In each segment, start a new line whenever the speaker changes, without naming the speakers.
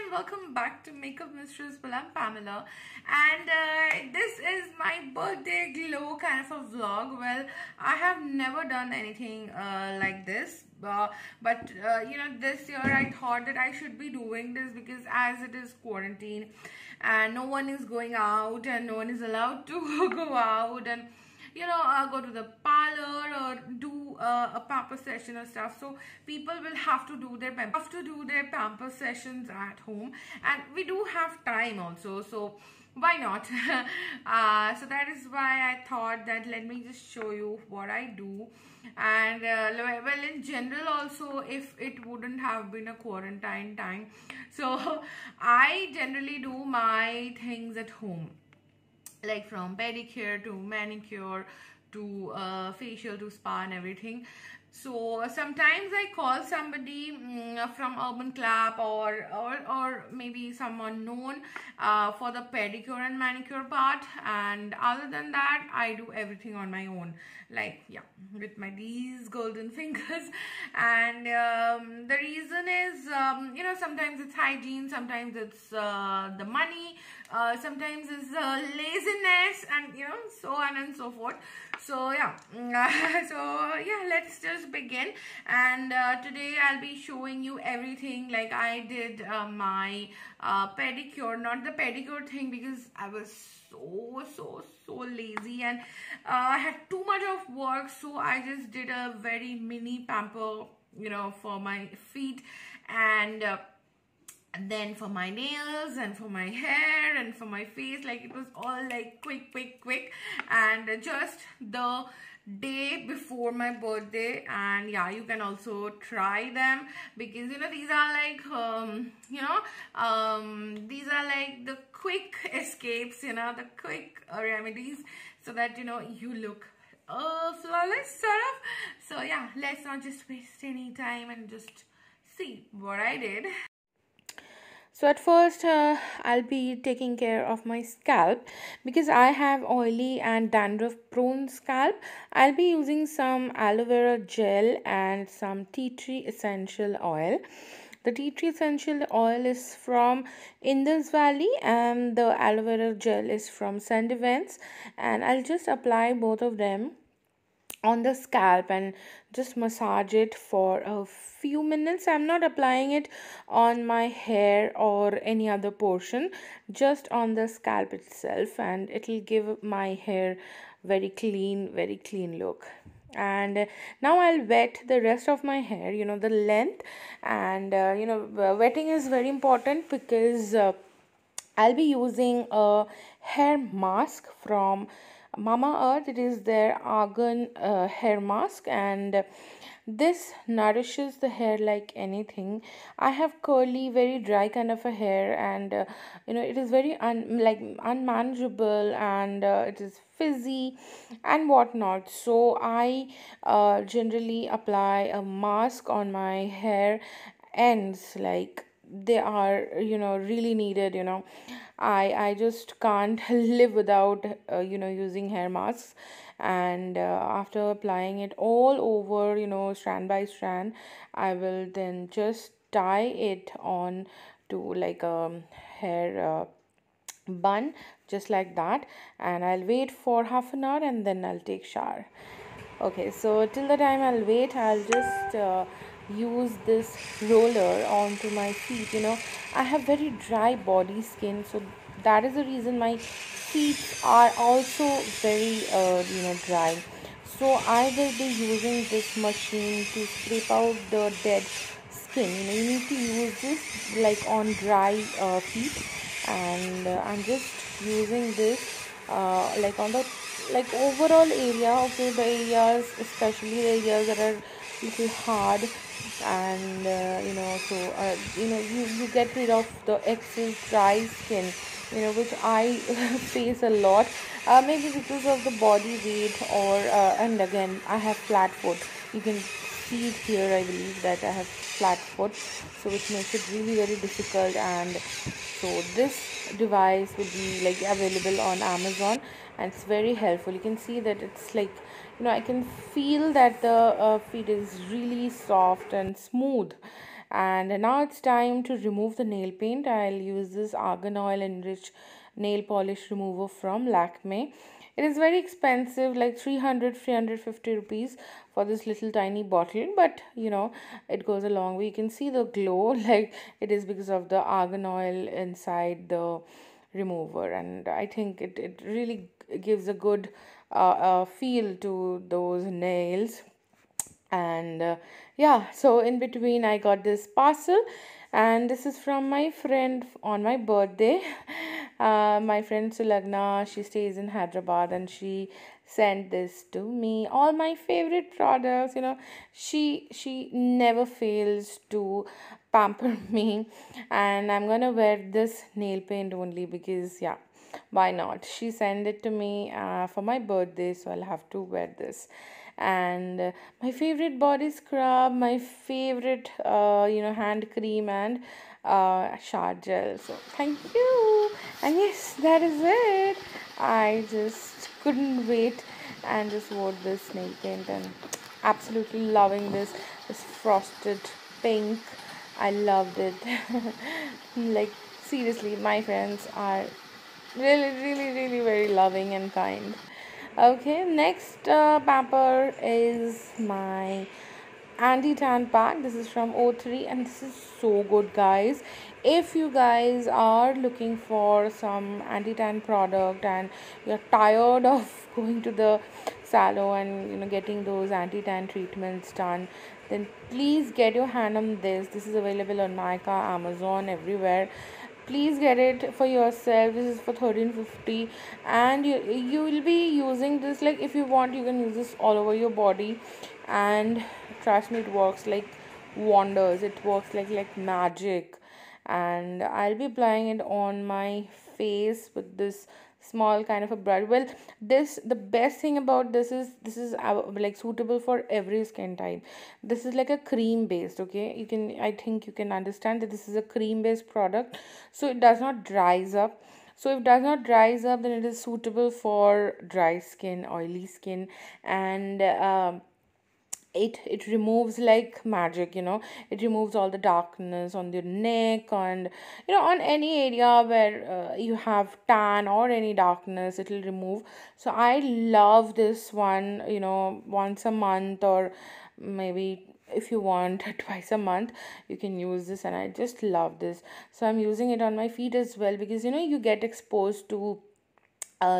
and welcome back to Makeup Mistress. Well, I'm Pamela, and this is my birthday glow kind of a vlog. Well, I have never done anything like this, but this year I thought that I should be doing this because as it is quarantine and no one is going out and no one is allowed to go out and go to the parlor or do a pamper session or stuff. So people will have to do their pamper sessions at home, and we do have time also. So why not? So that is why I thought that let me just show you what I do. And well, in general also, if it wouldn't have been a quarantine time, so I generally do my things at home, like from pedicure to manicure to facial to spa and everything. So sometimes I call somebody from Urban Clap or maybe someone known for the pedicure and manicure part, and other than that I do everything on my own, like with my these golden fingers. And the reason is sometimes it's hygiene, sometimes it's the money, sometimes it's laziness, and so on and so forth. So let's just begin. And today I'll be showing you everything. Like I did my pedicure, not the pedicure thing because I was so lazy and I had too much of work, so I just did a very mini pamper for my feet, and then for my nails and for my hair and for my face. Like it was all like quick, and just the day before my birthday. And yeah, you can also try them because these are like these are like the quick escapes, the quick remedies, so that you look flawless sort of. So yeah, let's not just waste any time and just see what I did. So at first I'll be taking care of my scalp because I have oily and dandruff prone scalp. I'll be using some aloe vera gel and some tea tree essential oil. The tea tree essential oil is from Indus Valley and the aloe vera gel is from Sendivens, and I'll just apply both of them on the scalp and just massage it for a few minutes. I'm not applying it on my hair or any other portion, just on the scalp itself, and it will give my hair very clean look. And now I'll wet the rest of my hair, the length. And wetting is very important because I'll be using a hair mask from Mamaearth. It is their argan hair mask, and this nourishes the hair like anything. I have curly, very dry kind of a hair, and it is very unmanageable, and it is fizzy and whatnot. So I generally apply a mask on my hair ends, like they are really needed. I just can't live without using hair masks. And after applying it all over, strand by strand, I will then just tie it on to like a hair bun, just like that. And I'll wait for half an hour and then I'll take shower. Okay, so till the time I'll wait, I'll just use this roller onto my feet. I have very dry body skin, so that is the reason my feet are also very dry. So I will be using this machine to scrape out the dead skin. You need to use this like on dry feet, and I'm just using this like on the overall area. Okay, the areas, especially the areas that are little hard, and you get rid of the excess dry skin, which I face a lot, maybe because of the body weight, or and again I have flat foot. You can see it here, I believe that I have flat foot, so which makes it really very difficult. And so this device will be like available on Amazon, and it's very helpful. You can see that it's like I can feel that the feet is really soft and smooth, And now it's time to remove the nail paint. I'll use this argan oil enriched nail polish remover from Lakme. It is very expensive, like 350 rupees for this little tiny bottle, but it goes a long way. You can see the glow, like it is because of the argan oil inside the remover, and I think it really gives a good feel to those nails. And yeah, so in between I got this parcel, and this is from my friend on my birthday. My friend Sulagna, she stays in Hyderabad, and she sent this to me, all my favorite products. She never fails to pamper me, and I'm gonna wear this nail paint only because, yeah, why not? She sent it to me for my birthday, so I'll have to wear this. And my favorite body scrub, my favorite hand cream, and shower gel. So thank you. And yes, that is it. I just couldn't wait and just wore this nail paint, and absolutely loving this frosted pink. I loved it. Like, seriously, my friends are really, really, really very loving and kind. Okay, next pamper is my anti-tan pack. This is from O3, and this is so good, guys. If you guys are looking for some anti-tan product and you're tired of going to the salon and getting those anti-tan treatments done, then please get your hand on this is available on Nykaa, Amazon, everywhere. Please get it for yourself. This is for 1350, and you will be using this, like, if you want, you can use this all over your body, and trust me, it works like wonders. It works like magic. And I'll be applying it on my face with this small kind of a brush. Well, the best thing about this is like suitable for every skin type. This is like a cream based, okay? I think you can understand that this is a cream based product, so it does not dries up. So if it does not dries up, then it is suitable for dry skin, oily skin. And it removes like magic. It removes all the darkness on your neck, and on any area where you have tan or any darkness, it will remove. So I love this one, once a month, or maybe if you want twice a month, you can use this, and I just love this. So I'm using it on my feet as well, because you get exposed to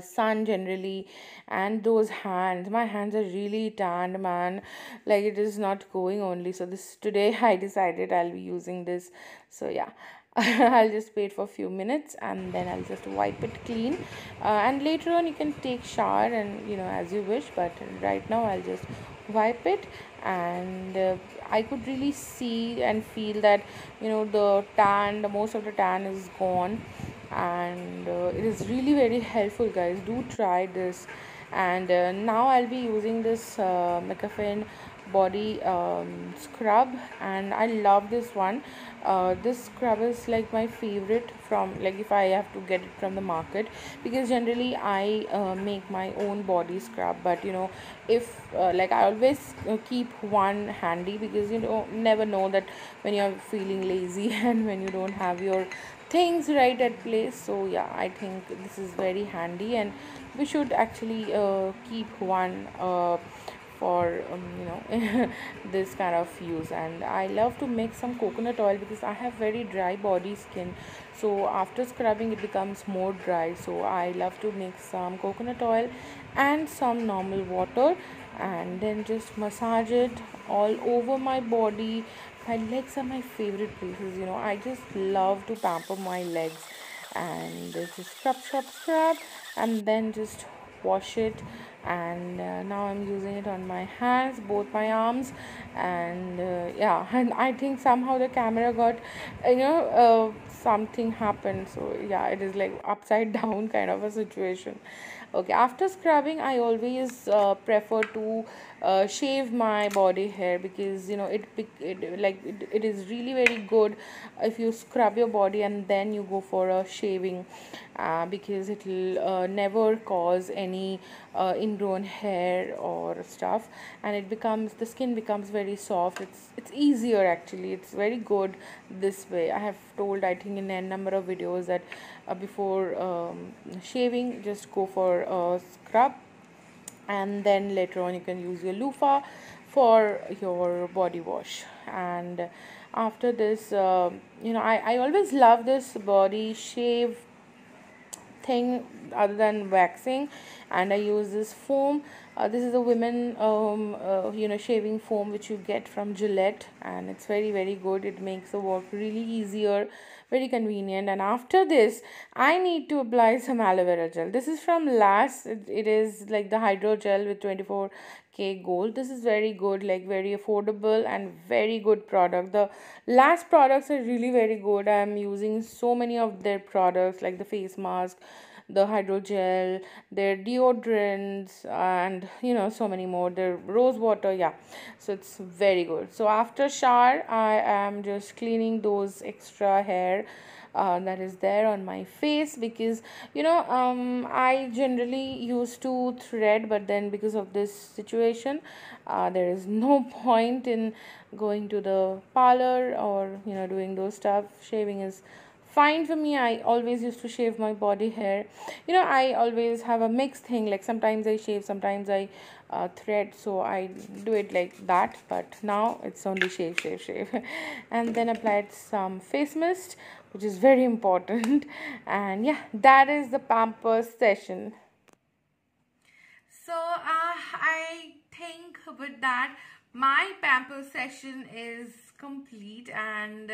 sun generally, and those hands, my hands are really tanned, man. Like, it is not going only. So this today I decided I'll be using this. So yeah, I'll just wait for a few minutes, and then I'll just wipe it clean, and later on you can take shower and as you wish, but right now I'll just wipe it. And I could really see and feel that the most of the tan is gone, and it is really very helpful, guys. Do try this. And now I'll be using this McAfee body scrub, and I love this one. This scrub is like my favorite, from, like, if I have to get it from the market, because generally I make my own body scrub. But if like, I always keep one handy, because never know that when you're feeling lazy and when you don't have your things right at place. So yeah, I think this is very handy, and we should actually keep one for this kind of use. And I love to make some coconut oil, because I have very dry body skin, so after scrubbing it becomes more dry. So I love to make some coconut oil and some normal water, and then just massage it all over my body. My legs are my favorite places. I just love to pamper my legs, and just scrub, and then just wash it. And now I'm using it on my hands, both my arms. And yeah, and I think somehow the camera got something happened. So yeah, it is like upside down kind of a situation. Okay, after scrubbing, I always prefer to shave my body hair, because you know it is really very good if you scrub your body and then you go for a shaving, because it will never cause any ingrown hair or stuff, and the skin becomes very soft. It's easier, actually. It's very good this way. I have told, I think, in a number of videos that before shaving, just go for a scrub, and then later on you can use your loofah for your body wash. And after this, I always love this body shave thing other than waxing, and I use this foam. This is a women shaving foam which you get from Gillette, and it's very very good. It makes the work really easier, very convenient. And after this, I need to apply some aloe vera gel. This is from Lash. It is like the hydro gel with 24K gold. This is very good, like very affordable and very good product. The Lash products are really very good. I am using so many of their products, like the face mask, the hydrogel, their deodorants, and so many more. Their rose water, yeah. So it's very good. So after shower, I am just cleaning those extra hair that is there on my face, because I generally used to thread, but then because of this situation, there is no point in going to the parlor or doing those stuff. Shaving is fine for me. I always used to shave my body hair. I always have a mixed thing, like sometimes I shave, sometimes I thread, so I do it like that. But now it's only shave and then applied some face mist, which is very important. And yeah, that is the Pampers session. So I think with that, my Pampers session is complete, and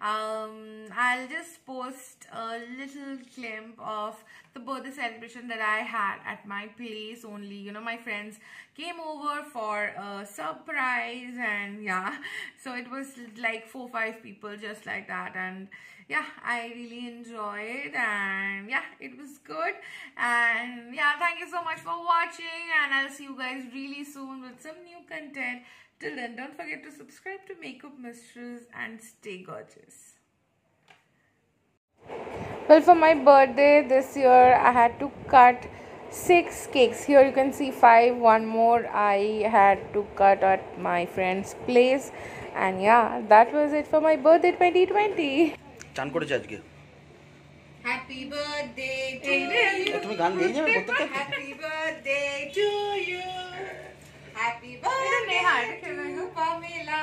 I'll just post a little clip of the birthday celebration that I had at my place only. My friends came over for a surprise, and yeah, so it was like 4-5 people, just like that. And yeah, I really enjoyed, and yeah, it was good. And yeah, thank you so much for watching, and I'll see you guys really soon with some new content. Till then, don't forget to subscribe to Makeup Mistress and stay gorgeous. Well, for my birthday this year, I had to cut 6 cakes. Here you can see 5. One more I had to cut at my friend's place. And yeah, that was it for my birthday 2020. Happy birthday to you. Happy birthday to you. Happy birthday to Pamela.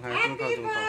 Happy birthday.